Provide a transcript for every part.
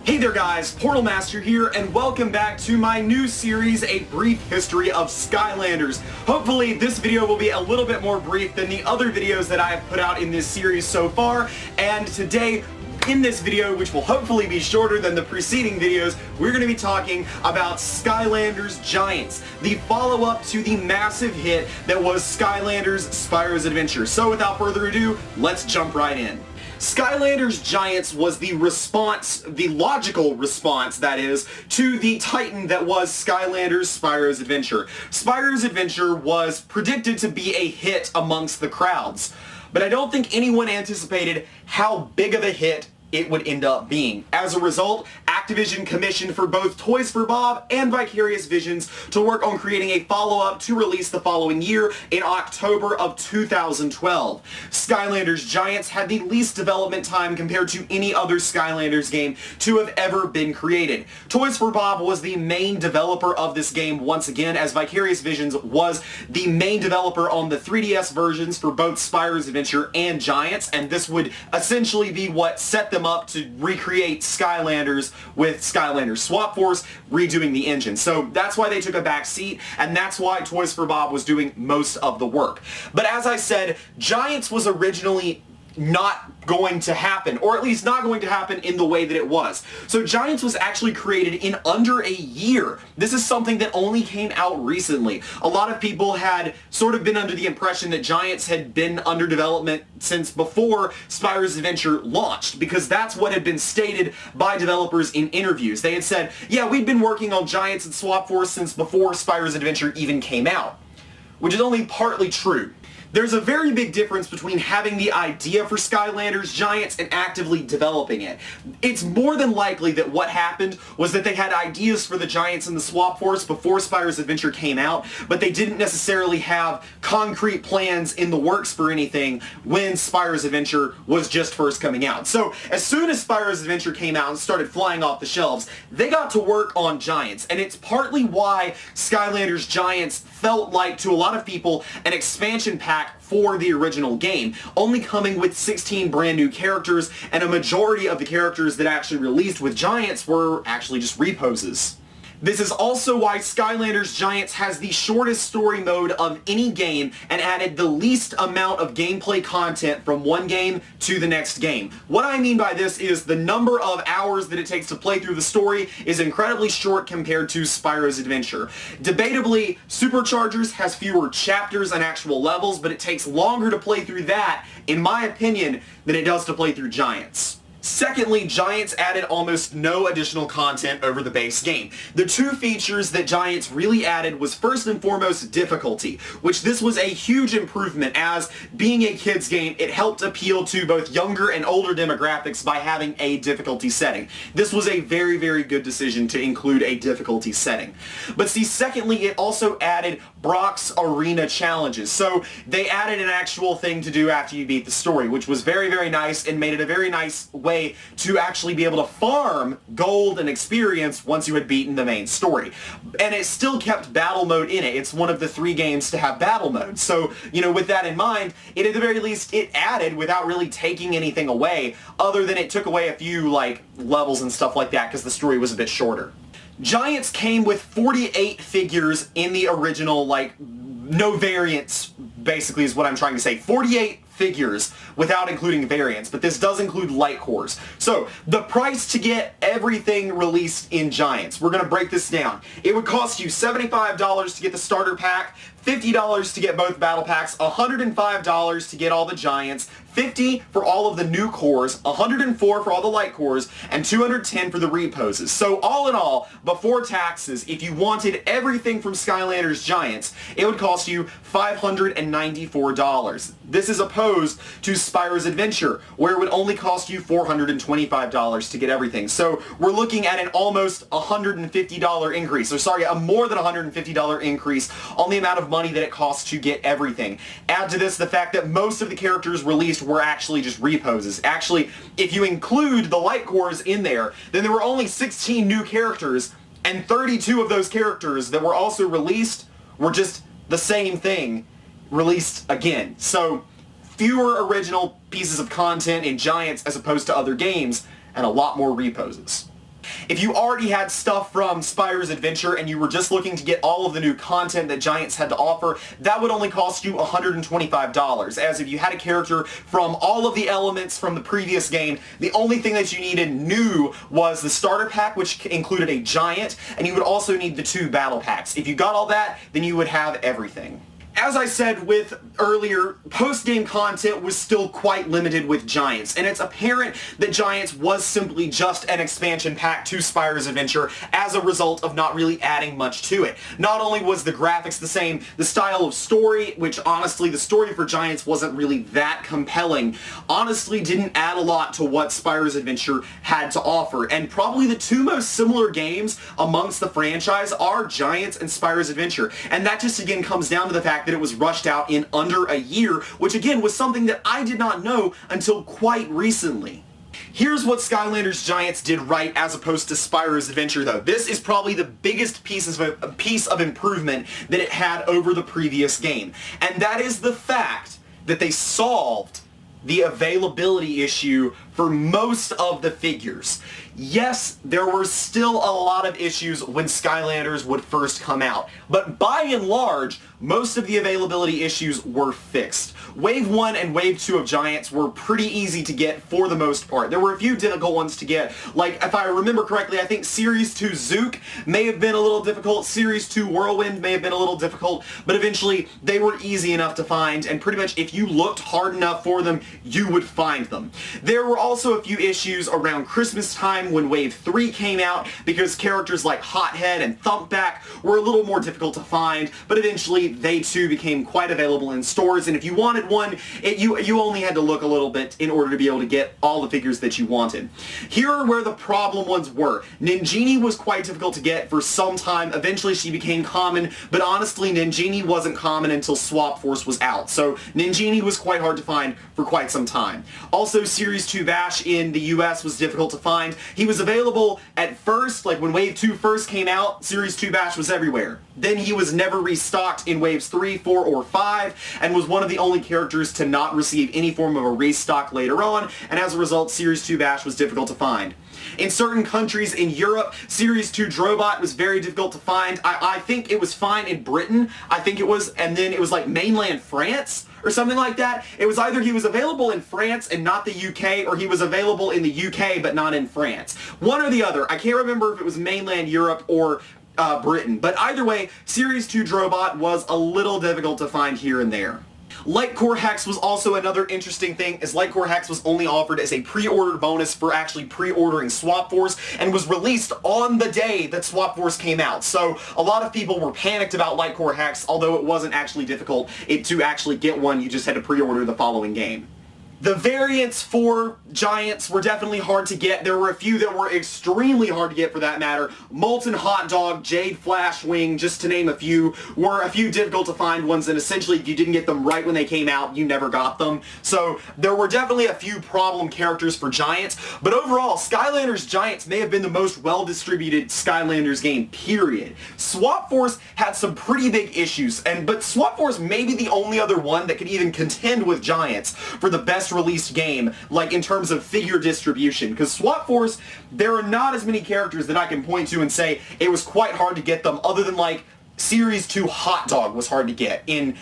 Hey there guys, Portal Master here, and welcome back to my new series, A Brief History of Skylanders. Hopefully this video will be a little bit more brief than the other videos that I have put out in this series so far, and today, in this video, which will hopefully be shorter than the preceding videos, we're going to be talking about Skylanders Giants, the follow-up to the massive hit that was Skylanders Spyro's Adventure. So without further ado, let's jump right in. Skylanders Giants was the response, the logical response, that is, to the titan that was Skylanders Spyro's Adventure. Spyro's Adventure was predicted to be a hit amongst the crowds, but I don't think anyone anticipated how big of a hit it would end up being. As a result, Activision commissioned for both Toys for Bob and Vicarious Visions to work on creating a follow-up to release the following year in October of 2012. Skylanders Giants had the least development time compared to any other Skylanders game to have ever been created. Toys for Bob was the main developer of this game once again, as Vicarious Visions was the main developer on the 3DS versions for both Spyro's Adventure and Giants, and this would essentially be what set them up to recreate Skylanders with Skylanders Swap Force, redoing the engine. So that's why they took a back seat, and that's why Toys for Bob was doing most of the work. But as I said, Giants was originally not going to happen, or at least not going to happen in the way that it was. So Giants was actually created in under a year. This is something that only came out recently. A lot of people had sort of been under the impression that Giants had been under development since before Spyro's Adventure launched, because that's what had been stated by developers in interviews. They had said, yeah, we'd been working on Giants and Swap Force since before Spyro's Adventure even came out, which is only partly true. There's a very big difference between having the idea for Skylanders Giants and actively developing it. It's more than likely that what happened was that they had ideas for the Giants and the Swap Force before Spyro's Adventure came out, but they didn't necessarily have concrete plans in the works for anything when Spyro's Adventure was just first coming out. So as soon as Spyro's Adventure came out and started flying off the shelves, they got to work on Giants, and it's partly why Skylanders Giants felt like, to a lot of people, an expansion pack for the original game, only coming with 16 brand new characters, and a majority of the characters that actually released with Giants were actually just reposes. This is also why Skylanders Giants has the shortest story mode of any game and added the least amount of gameplay content from one game to the next game. What I mean by this is the number of hours that it takes to play through the story is incredibly short compared to Spyro's Adventure. Debatably, Superchargers has fewer chapters and actual levels, but it takes longer to play through that, in my opinion, than it does to play through Giants. Secondly, Giants added almost no additional content over the base game. The two features that Giants really added was first and foremost difficulty, which this was a huge improvement, as being a kids game, it helped appeal to both younger and older demographics by having a difficulty setting. This was a very, very good decision to include a difficulty setting. But see, secondly, it also added Brock's Arena challenges. So they added an actual thing to do after you beat the story, which was very, very nice and made it a very nice way to actually be able to farm gold and experience once you had beaten the main story. And it still kept battle mode in it. It's one of the 3 games to have battle mode. So, you know, with that in mind, it at the very least, it added without really taking anything away, other than it took away a few, like, levels and stuff like that, because the story was a bit shorter. Giants came with 48 figures in the original, like, no variants, basically, is what I'm trying to say. 48 figures without including variants, but this does include light cores. So the price to get everything released in Giants, we're going to break this down. It would cost you $75 to get the starter pack, $50 to get both battle packs, $105 to get all the Giants, $50 for all of the new cores, $104 for all the light cores, and $210 for the reposes. So all in all, before taxes, if you wanted everything from Skylanders Giants, it would cost you $594. This is opposed to Spyro's Adventure, where it would only cost you $425 to get everything. So we're looking at an almost $150 increase, or sorry, a more than $150 increase on the amount of money that it costs to get everything. Add to this the fact that most of the characters released were actually just reposes. Actually, if you include the light cores in there, then there were only 16 new characters, and 32 of those characters that were also released were just the same thing released again. So fewer original pieces of content in Giants as opposed to other games, and a lot more reposes. If you already had stuff from Spyro's Adventure and you were just looking to get all of the new content that Giants had to offer, that would only cost you $125, as if you had a character from all of the elements from the previous game, the only thing that you needed new was the starter pack, which included a giant, and you would also need the 2 battle packs. If you got all that, then you would have everything. As I said with earlier, post-game content was still quite limited with Giants, and it's apparent that Giants was simply just an expansion pack to Spyro's Adventure as a result of not really adding much to it. Not only was the graphics the same, the style of story, which honestly the story for Giants wasn't really that compelling, honestly didn't add a lot to what Spyro's Adventure had to offer, and probably the 2 most similar games amongst the franchise are Giants and Spyro's Adventure, and that just again comes down to the fact that it was rushed out in under a year, which again was something that I did not know until quite recently. Here's what Skylanders Giants did right as opposed to Spyro's Adventure though. This is probably the biggest piece of improvement that it had over the previous game, and that is the fact that they solved the availability issue for most of the figures. Yes, there were still a lot of issues when Skylanders would first come out, but by and large, most of the availability issues were fixed. Wave 1 and Wave 2 of Giants were pretty easy to get for the most part. There were a few difficult ones to get, like if I remember correctly, I think Series 2 Zook may have been a little difficult, Series 2 Whirlwind may have been a little difficult, but eventually they were easy enough to find, and pretty much if you looked hard enough for them, you would find them. There were also a few issues around Christmas time when Wave 3 came out, because characters like Hothead and Thumpback were a little more difficult to find, but eventually they too became quite available in stores, and if you wanted one, you only had to look a little bit in order to be able to get all the figures that you wanted. Here are where the problem ones were. Ningini was quite difficult to get for some time. Eventually she became common, but honestly Ningini wasn't common until Swap Force was out, so Ningini was quite hard to find for quite some time. Also, Series 2 Bash in the US was difficult to find. He was available at first, like when Wave 2 first came out, Series 2 Bash was everywhere. Then he was never restocked in Waves 3, 4, or 5, and was one of the only characters to not receive any form of a restock later on, and as a result, Series 2 Bash was difficult to find. In certain countries in Europe, Series 2 Drobot was very difficult to find. I think it was fine in Britain, I think it was, and then it was like mainland France, or something like that. It was either he was available in France and not the UK, or he was available in the UK but not in France. One or the other. I can't remember if it was mainland Europe or Britain, but either way, Series 2 Drobot was a little difficult to find here and there. Light Core Hex was also another interesting thing, as Light Core Hex was only offered as a pre-order bonus for actually pre-ordering Swap Force, and was released on the day that Swap Force came out. So a lot of people were panicked about Light Core Hex, although it wasn't actually difficult to actually get one, you just had to pre-order the following game. The variants for Giants were definitely hard to get. There were a few that were extremely hard to get for that matter. Molten Hot Dog, Jade Flash Wing, just to name a few, were a few difficult to find ones, and essentially if you didn't get them right when they came out, you never got them. So there were definitely a few problem characters for Giants, but overall, Skylanders Giants may have been the most well-distributed Skylanders game, period. Swap Force had some pretty big issues, but Swap Force may be the only other one that could even contend with Giants for the best released game, like in terms of figure distribution, because Swap Force, there are not as many characters that I can point to and say it was quite hard to get them, other than like Series 2 Hot Dog was hard to get in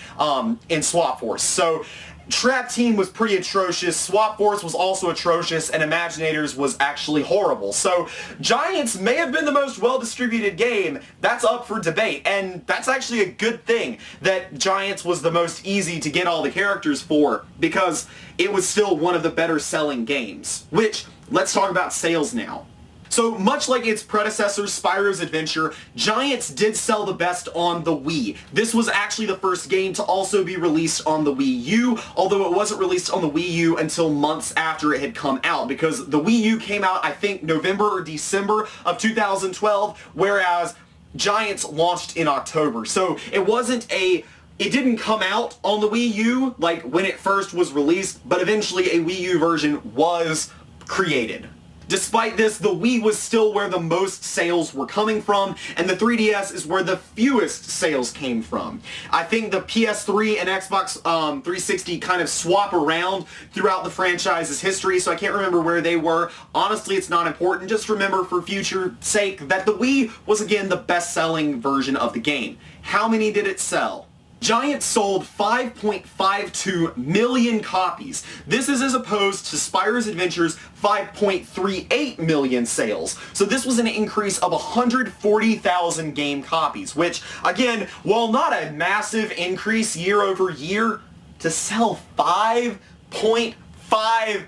Swap Force. So Trap Team was pretty atrocious, Swap Force was also atrocious, and Imaginators was actually horrible. So Giants may have been the most well-distributed game. That's up for debate, and that's actually a good thing that Giants was the most easy to get all the characters for, because it was still one of the better selling games. Which, let's talk about sales now. So much like its predecessor, Spyro's Adventure, Giants did sell the best on the Wii. This was actually the first game to also be released on the Wii U, although it wasn't released on the Wii U until months after it had come out, because the Wii U came out, I think, November or December of 2012, whereas Giants launched in October. So it didn't come out on the Wii U, like when it first was released, but eventually a Wii U version was created. Despite this, the Wii was still where the most sales were coming from, and the 3DS is where the fewest sales came from. I think the PS3 and Xbox 360 kind of swap around throughout the franchise's history, so I can't remember where they were. Honestly, it's not important. Just remember for future sake that the Wii was again the best-selling version of the game. How many did it sell? Giants sold 5.52 million copies. This is as opposed to Spyro's Adventure's 5.38 million sales. So this was an increase of 140,000 game copies, which, again, while not a massive increase year over year, to sell 5.5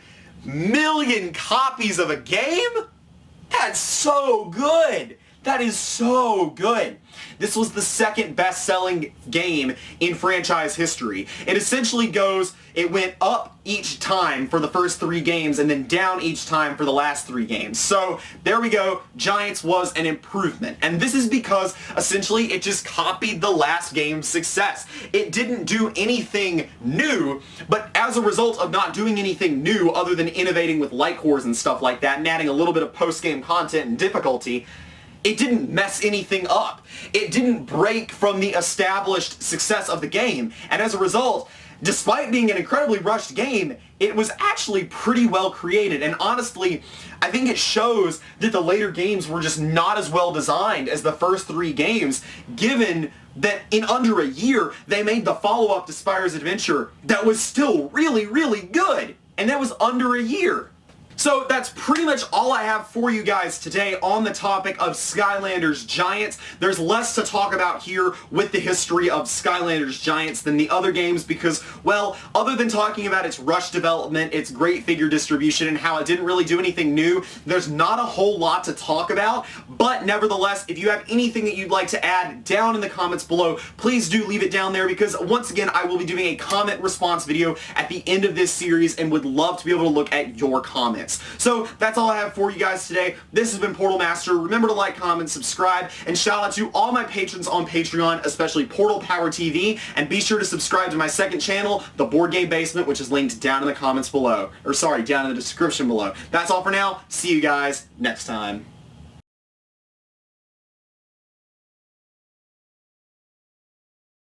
million copies of a game? That's so good! That is so good. This was the second best-selling game in franchise history. It essentially it went up each time for the first 3 games and then down each time for the last 3 games. So there we go. Giants was an improvement. And this is because essentially it just copied the last game's success. It didn't do anything new, but as a result of not doing anything new other than innovating with light cores and stuff like that and adding a little bit of post-game content and difficulty, it didn't mess anything up. It didn't break from the established success of the game. And as a result, despite being an incredibly rushed game, it was actually pretty well created. And honestly, I think it shows that the later games were just not as well designed as the first 3 games, given that in under a year, they made the follow-up to Spyro's Adventure that was still really, really good. And that was under a year. So that's pretty much all I have for you guys today on the topic of Skylanders Giants. There's less to talk about here with the history of Skylanders Giants than the other games because, well, other than talking about its rush development, its great figure distribution, and how it didn't really do anything new, there's not a whole lot to talk about. But nevertheless, if you have anything that you'd like to add down in the comments below, please do leave it down there because, once again, I will be doing a comment response video at the end of this series and would love to be able to look at your comments. So that's all I have for you guys today. This has been Portal Master. Remember to like, comment, subscribe, and shout out to all my patrons on Patreon, especially Portal Power TV, and be sure to subscribe to my second channel, The Board Game Basement, which is linked down in the comments below. Or sorry, down in the description below. That's all for now. See you guys next time.